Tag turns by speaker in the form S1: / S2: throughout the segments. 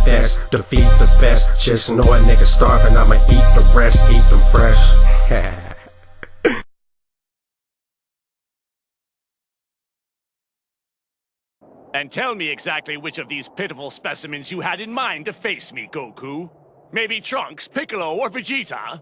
S1: best, defeat the best. Just know a nigga starving, I'ma eat the rest, eat them fresh.
S2: And tell me exactly which of these pitiful specimens you had in mind to face me, Goku. Maybe Trunks, Piccolo, or Vegeta?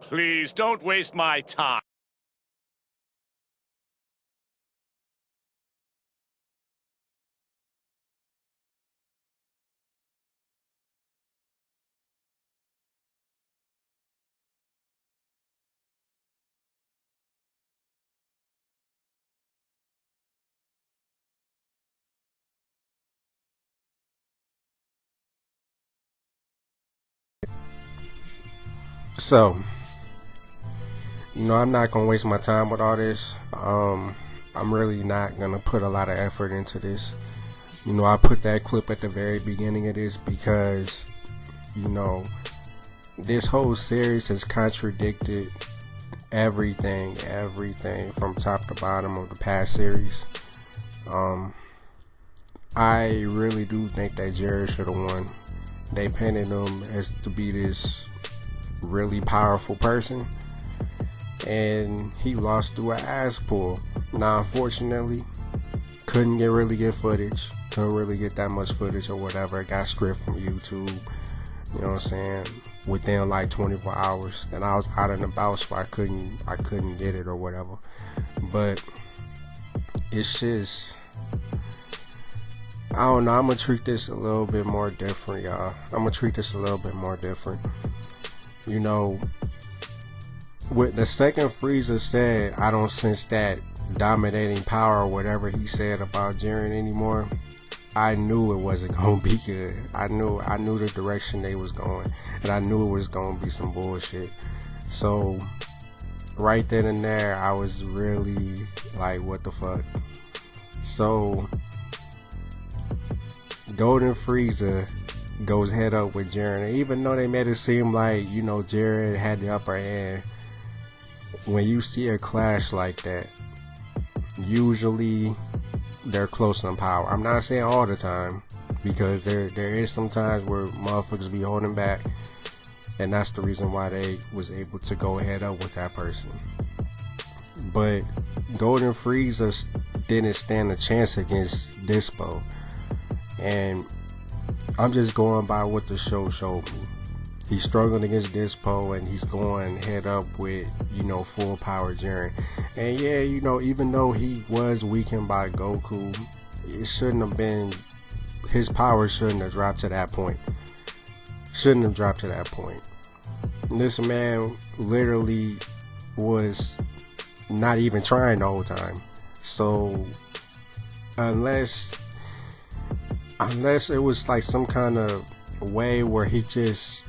S2: Please don't waste my time.
S1: So, I'm not gonna waste my time with all this. I'm really not gonna put a lot of effort into this. I put that clip at the very beginning of this because, this whole series has contradicted everything from top to bottom of the past series. I really do think that Jared should have won. They painted him as to be this really powerful person, and he lost through an ass pull. Now, unfortunately, couldn't really get footage, couldn't really get that much footage or whatever. It got stripped from YouTube, you know what I'm saying, within like 24 hours. And I was out and about, so I couldn't get it or whatever. But it's just, I don't know, I'm gonna treat this a little bit more different, y'all. I'm gonna treat this a little bit more different. With the second Frieza said, I don't sense that dominating power or whatever he said about Jiren anymore, I knew it wasn't gonna be good. I knew the direction they was going, and I knew it was gonna be some bullshit. So right then and there, I was really like, what the fuck? So Golden Frieza goes head up with Jiren, and even though they made it seem like Jiren had the upper hand, when you see a clash like that, usually they're close in power. I'm not saying all the time, because there is some times where motherfuckers be holding back, and that's the reason why they was able to go head up with that person. But Golden Frieza didn't stand a chance against Dispo, and I'm just going by what the show showed me. He's struggling against Dispo, and he's going head up with, full power Jiren. And yeah, even though he was weakened by Goku, it shouldn't have been, his power shouldn't have dropped to that point. This man literally was not even trying the whole time. So unless it was like some kind of way where he just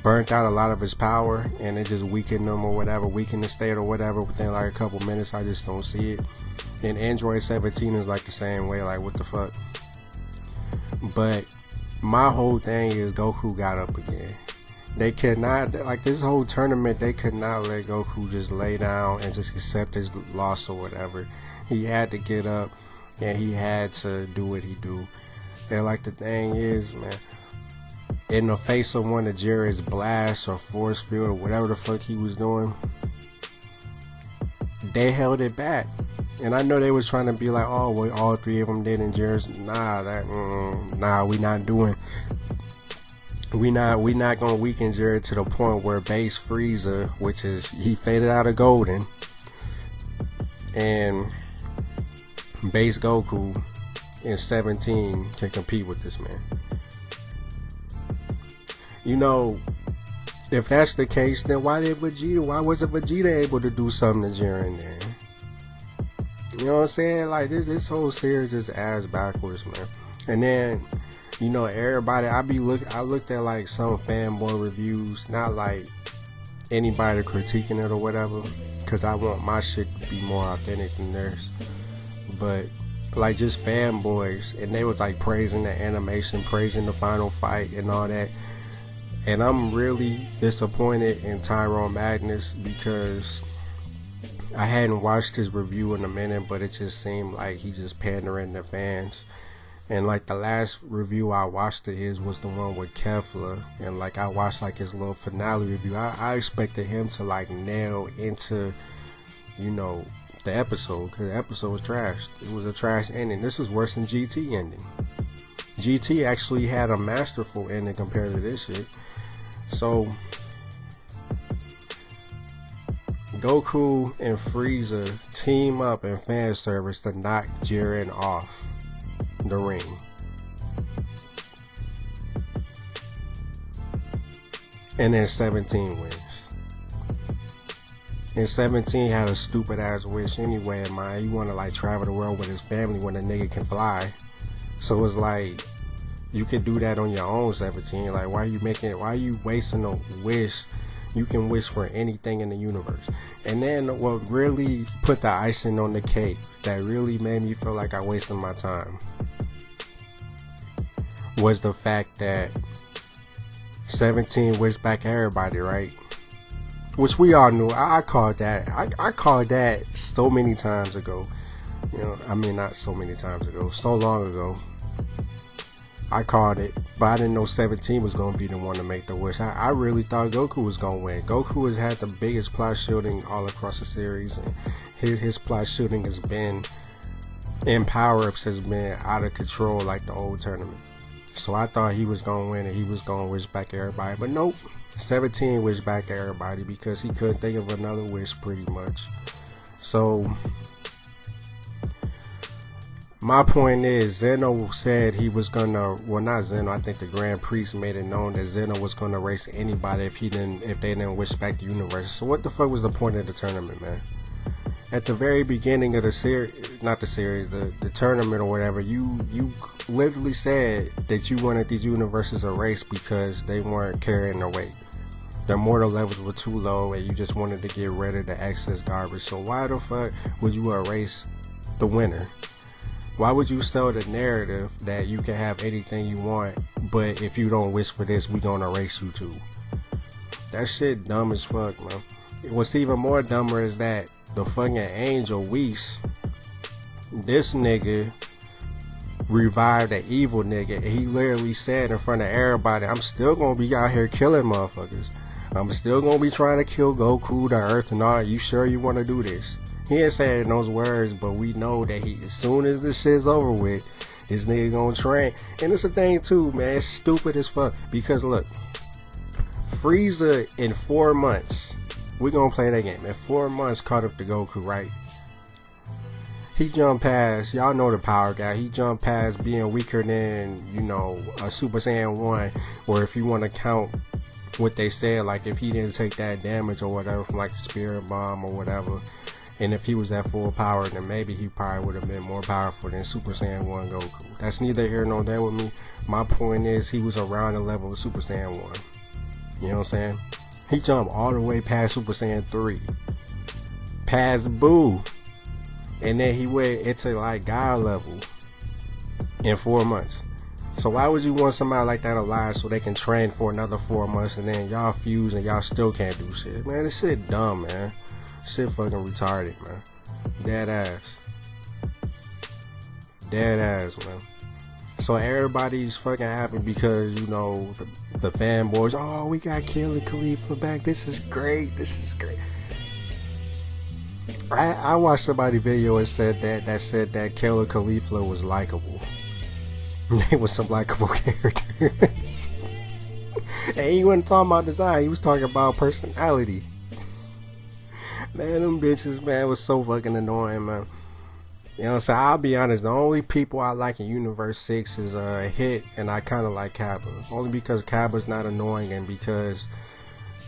S1: burnt out a lot of his power and it just weakened him or whatever, weakened the state or whatever within like a couple minutes, I just don't see it. And Android 17 is like the same way, like what the fuck. But my whole thing is Goku got up again. They cannot, like this whole tournament, they could not let Goku just lay down and just accept his loss or whatever. He had to get up and he had to do what he do. And like the thing is, man, in the face of one of Jiren's blasts or force field or whatever the fuck he was doing, they held it back. And I know they was trying to be like, oh, well, all three of them did, and Jiren's, we not gonna weaken Jiren to the point where base Frieza, which is, he faded out of Golden, and base Goku in 17 can compete with this man. If that's the case, then why wasn't Vegeta able to do something to Jiren then? You know what I'm saying? Like this whole series is ass backwards, man. And then, everybody, I looked at like some fanboy reviews, not like anybody critiquing it or whatever, because I want my shit to be more authentic than theirs. But like just fanboys, and they was like praising the animation, praising the final fight and all that. And I'm really disappointed in Tyrone Magnus, because I hadn't watched his review in a minute, but it just seemed like he just pandering to fans. And like the last review I watched of his was the one with Kefla, and like I watched like his little finale review. I expected him to like nail into, you know, the episode, because the episode was trash. It was a trash ending. This is worse than GT ending. GT actually had a masterful ending compared to this shit. So Goku and Frieza team up in fan service to knock Jiren off the ring. And then 17 wins. And 17 had a stupid ass wish anyway, man. He wanna like travel the world with his family when a nigga can fly. So it's like, you can do that on your own, 17. Like, why are you wasting a wish? You can wish for anything in the universe. And then what really put the icing on the cake, that really made me feel like I wasted my time, was the fact that 17 wished back everybody, right? Which we all knew. I called that. I called that so many times ago. You know, I mean, not so many times ago, so long ago. I called it, but I didn't know 17 was going to be the one to make the wish. I really thought Goku was going to win. Goku has had the biggest plot shielding all across the series, and his plot shielding has been, in power-ups has been out of control like the old tournament. So I thought he was going to win and he was going to wish back everybody, but nope. 17 wished back everybody because he couldn't think of another wish pretty much. So my point is, Zeno said he was gonna, well, not Zeno, I think the Grand Priest made it known that Zeno was gonna race anybody if they didn't wish back the universe. So what the fuck was the point of the tournament, man? At the very beginning of the series, not the series, the tournament or whatever, you literally said that you wanted these universes erased because they weren't carrying their weight. Their mortal levels were too low and you just wanted to get rid of the excess garbage. So why the fuck would you erase the winner? Why would you sell the narrative that you can have anything you want, but if you don't wish for this, we gonna erase you too? That shit dumb as fuck, man. What's even more dumber is that the fucking Angel Whis, this nigga revived an evil nigga, and he literally said in front of everybody, I'm still gonna be out here killing motherfuckers. I'm still gonna be trying to kill Goku, the Earth, and all that. You sure you wanna do this? He ain't saying those words, but we know that as soon as this shit's over with, this nigga gonna train. And it's a thing too, man. It's stupid as fuck. Because look, Frieza in 4 months, we're gonna play that game. In 4 months caught up to Goku, right? He jumped past, y'all know the power guy, he jumped past being weaker than, you know, a Super Saiyan 1, or if you want to count what they said, like if he didn't take that damage or whatever from like the Spirit Bomb or whatever, and if he was at full power, then maybe he probably would have been more powerful than Super Saiyan 1 Goku. That's neither here nor there with me. My point is, he was around the level of Super Saiyan 1. You know what I'm saying? He jumped all the way past Super Saiyan 3. Past Boo. And then he went into like God level in 4 months. So why would you want somebody like that alive so they can train for another 4 months and then y'all fuse and y'all still can't do shit? Man, this shit dumb, man. Shit fucking retarded, man. Dead ass. Dead ass, man. So everybody's fucking happy because, you know, the fanboys, oh, we got Killer Khalifa back. This is great. This is great. I watched somebody's video and said that Killer Khalifa was likable. They was some likable characters. And he wasn't talking about design, he was talking about personality. Man, them bitches, man, was so fucking annoying, man. You know what I'm saying? I'll be honest, the only people I like in Universe 6 is Hit, and I kind of like Kappa. Only because Kappa's not annoying and because,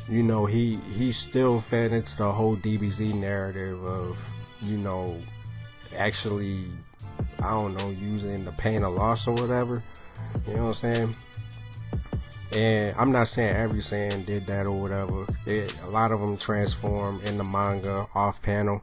S1: you know, he still fed into the whole DBZ narrative of, you know, actually, I don't know, using the pain of loss or whatever. You know what I'm saying? And I'm not saying every Saiyan did that or whatever. A lot of them transform in the manga off panel.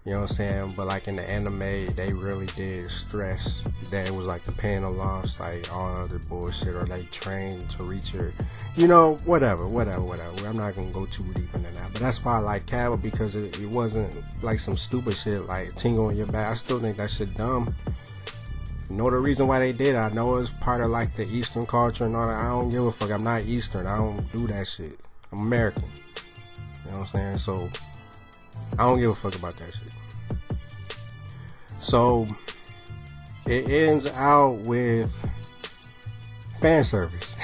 S1: You know what I'm saying? But like in the anime, they really did stress that it was like the pain of loss, like all other bullshit, or they trained to reach your, you know, whatever. I'm not gonna go too deep into that. But that's why I like Cabba, because it wasn't like some stupid shit like tingle in your back. I still think that shit dumb. Know the reason why they did it. I know it's part of like the Eastern culture and all that. I don't give a fuck. I'm not Eastern. I don't do that shit. I'm American. You know what I'm saying? So I don't give a fuck about that shit. So it ends out with fan service.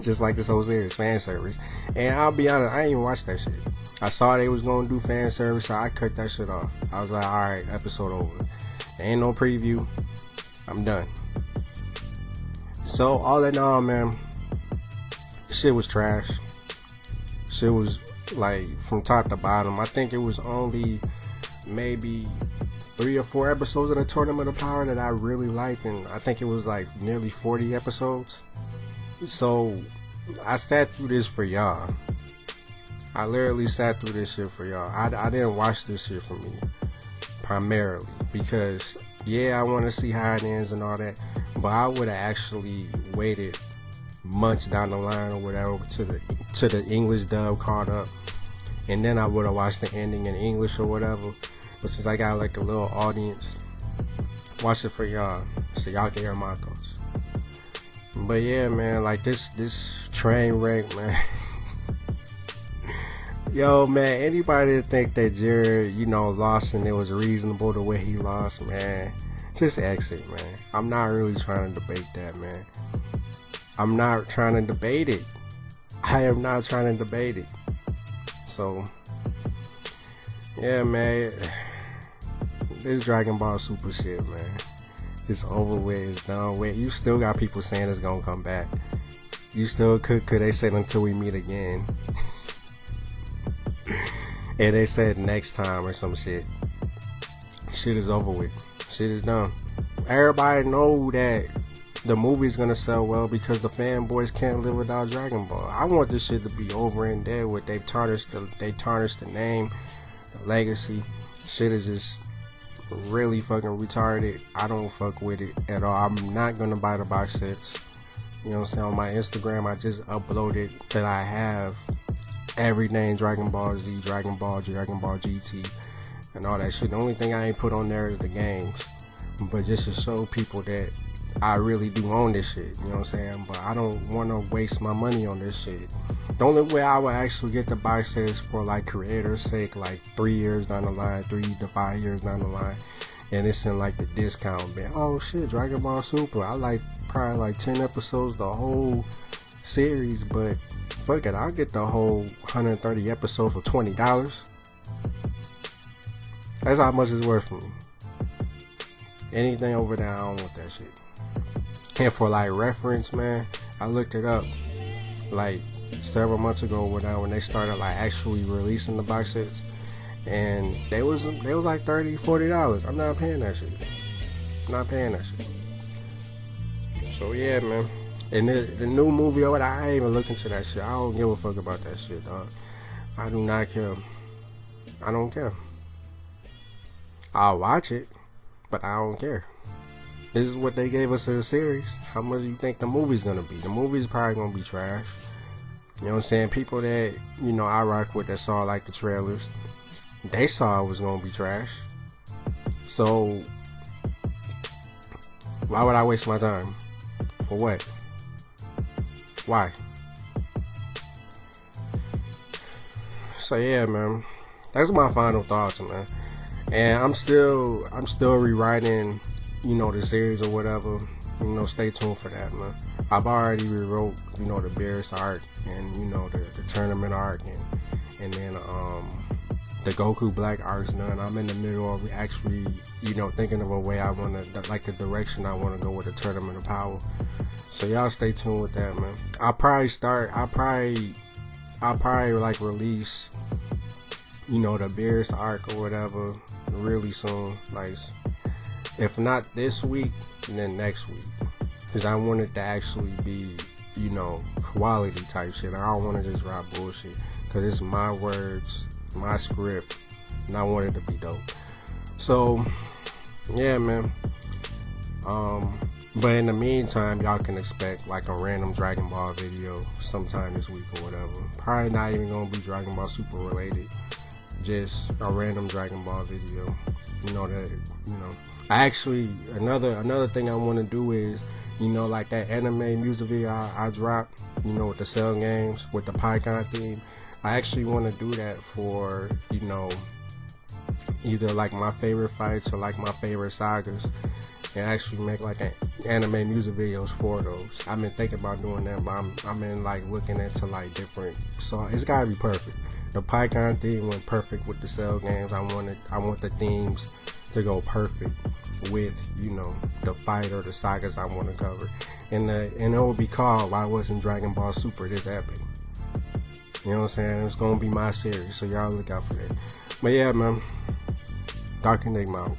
S1: Just like this whole series, fan service. And I'll be honest, I ain't even watched that shit. I saw they was gonna do fan service, so I cut that shit off. I was like, alright, episode over. There ain't no preview. I'm done. So all in all, man, shit was trash. Shit was like from top to bottom. I think it was only maybe 3 or 4 episodes of the Tournament of Power that I really liked, and I think it was like nearly 40 episodes. So I sat through this for y'all. I literally sat through this shit for y'all. I didn't watch this shit for me primarily because yeah, I want to see how it ends and all that, but I would have actually waited months down the line or whatever to the English dub caught up, and then I would have watched the ending in English or whatever. But since I got like a little audience, watch it for y'all so y'all can hear my thoughts. But yeah, man, like this train wreck, man. Yo, man, anybody that think that Jared, lost and it was reasonable the way he lost, man, just exit, man. I'm not really trying to debate that, man. I'm not trying to debate it. I am not trying to debate it. So, yeah, man, this Dragon Ball Super shit, man, it's over with, it's done with. You still got people saying it's gonna come back. You still could they said until we meet again. And they said next time or some shit. Shit is over with. Shit is done. Everybody know that the movie's gonna sell well because the fanboys can't live without Dragon Ball. I want this shit to be over and dead with. They tarnished the name, the legacy. Shit is just really fucking retarded. I don't fuck with it at all. I'm not gonna buy the box sets. You know what I'm saying? On my Instagram, I just uploaded that I have everything Dragon Ball Z, Dragon Ball GT, and all that shit. The only thing I ain't put on there is the games, but just to show people that I really do own this shit, you know what I'm saying? But I don't want to waste my money on this shit. The only way I would actually get the box sets for like creators' sake, like 3 years down the line, 3 to 5 years down the line, and it's in like the discount bin. Oh shit, Dragon Ball Super, I like probably like 10 episodes, the whole series, but fuck it, I'll get the whole 130 episodes for $20. That's how much it's worth for me. Anything over there, I don't want that shit. And for like reference, man, I looked it up like several months ago when they started like actually releasing the box sets, and they was like $30-$40. I'm not paying that shit. I'm not paying that shit. So yeah, man. And the new movie over there, I ain't even look into that shit. I don't give a fuck about that shit, dog. I do not care. I don't care. I'll watch it, but I don't care. This is what they gave us in the series. How much do you think the movie's gonna be? The movie's probably gonna be trash. You know what I'm saying? People that, I rock with that saw like the trailers, they saw it was gonna be trash. So why would I waste my time? For what? Why? So yeah, man, that's my final thoughts, man. And I'm still rewriting, the series or whatever. Stay tuned for that, man. I've already rewrote, the DBS arc and the tournament arc and then the Goku Black arc's done. I'm in the middle of actually, thinking of a way I wanna, like the direction I wanna go with the Tournament of Power. So y'all stay tuned with that, man. I'll probably like release, the DBS arc or whatever really soon. Like, if not this week, then next week. Because I want it to actually be, quality type shit. I don't want to just drop bullshit. Because it's my words, my script, and I want it to be dope. So, yeah, man. But in the meantime, y'all can expect like a random Dragon Ball video sometime this week or whatever. Probably not even gonna be Dragon Ball Super related. Just a random Dragon Ball video. I actually another thing I want to do is, you know, like that anime music video I dropped, you know, with the Cell games with the Pycon theme. I actually want to do that for, you know, either like my favorite fights or like my favorite sagas, and actually make like an anime music videos for those. I've been thinking about doing that, but I'm in like looking into like different. So it's gotta be perfect. The Pycon theme went perfect with the Cell games. I want the themes to go perfect with, you know, the fight or the sagas I want to cover, and it will be called Why Wasn't Dragon Ball Super This Epic? You know what I'm saying? It's gonna be my series, so y'all look out for that. But yeah, man, Dr. Enigma out.